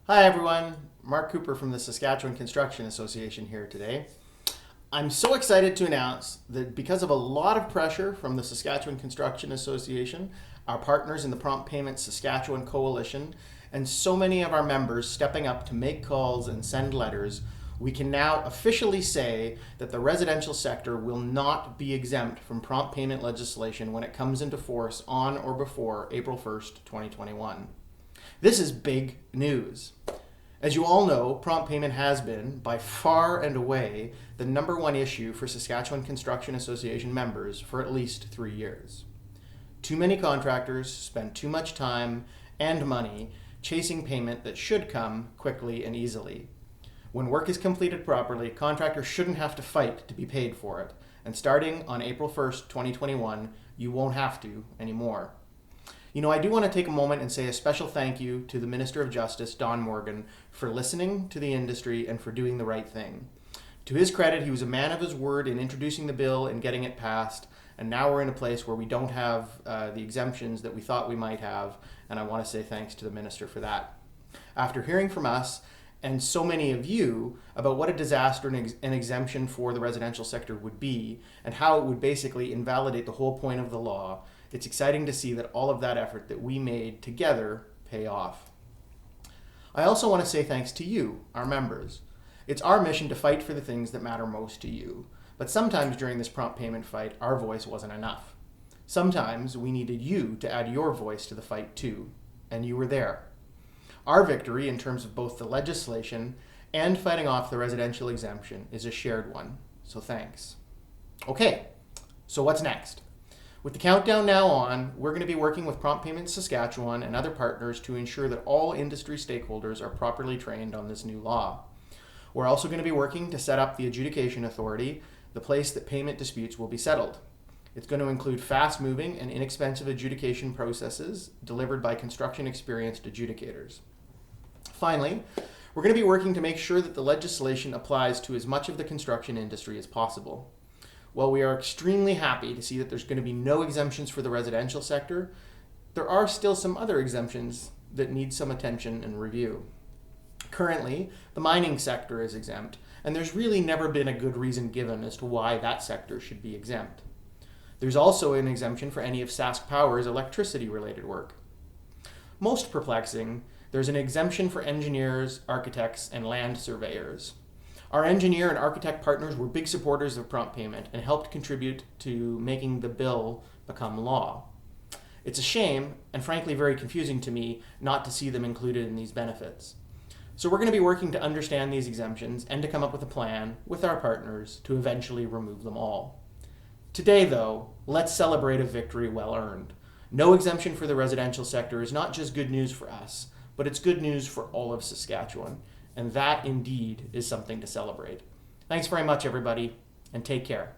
Hi everyone, Mark Cooper from the Saskatchewan Construction Association here today. I'm so excited to announce that because of a lot of pressure from the Saskatchewan Construction Association, our partners in the Prompt Payment Saskatchewan Coalition, and so many of our members stepping up to make calls and send letters, we can now officially say that the residential sector will not be exempt from prompt payment legislation when it comes into force on or before April 1st, 2021. This is big news. As you all know, prompt payment has been, by far and away, the #1 issue for Saskatchewan Construction Association members for at least 3 years. Too many contractors spend too much time and money chasing payment that should come quickly and easily. When work is completed properly, contractors shouldn't have to fight to be paid for it, and starting on April 1st, 2021, you won't have to anymore. I do want to take a moment and say a special thank you to the Minister of Justice, Don Morgan, for listening to the industry and for doing the right thing. To his credit, he was a man of his word in introducing the bill and getting it passed, and now we're in a place where we don't have the exemptions that we thought we might have, and I want to say thanks to the Minister for that. After hearing from us and so many of you about what a disaster an exemption for the residential sector would be and how it would basically invalidate the whole point of the law, it's exciting to see that all of that effort that we made together pay off. I also want to say thanks to you, our members. It's our mission to fight for the things that matter most to you, but sometimes during this prompt payment fight, our voice wasn't enough. Sometimes we needed you to add your voice to the fight too, and you were there. Our victory in terms of both the legislation and fighting off the residential exemption is a shared one, so thanks. Okay, so what's next? With the countdown now on, we're going to be working with Prompt Payment Saskatchewan and other partners to ensure that all industry stakeholders are properly trained on this new law. We're also going to be working to set up the Adjudication Authority, the place that payment disputes will be settled. It's going to include fast-moving and inexpensive adjudication processes delivered by construction-experienced adjudicators. Finally, we're going to be working to make sure that the legislation applies to as much of the construction industry as possible. While we are extremely happy to see that there's going to be no exemptions for the residential sector, there are still some other exemptions that need some attention and review. Currently, the mining sector is exempt, and there's really never been a good reason given as to why that sector should be exempt. There's also an exemption for any of Sask Power's electricity-related work. Most perplexing, there's an exemption for engineers, architects, and land surveyors. Our engineer and architect partners were big supporters of prompt payment and helped contribute to making the bill become law. It's a shame, and frankly very confusing to me, not to see them included in these benefits. So we're going to be working to understand these exemptions and to come up with a plan with our partners to eventually remove them all. Today, though, let's celebrate a victory well earned. No exemption for the residential sector is not just good news for us, but it's good news for all of Saskatchewan. And that, indeed, is something to celebrate. Thanks very much, everybody, and take care.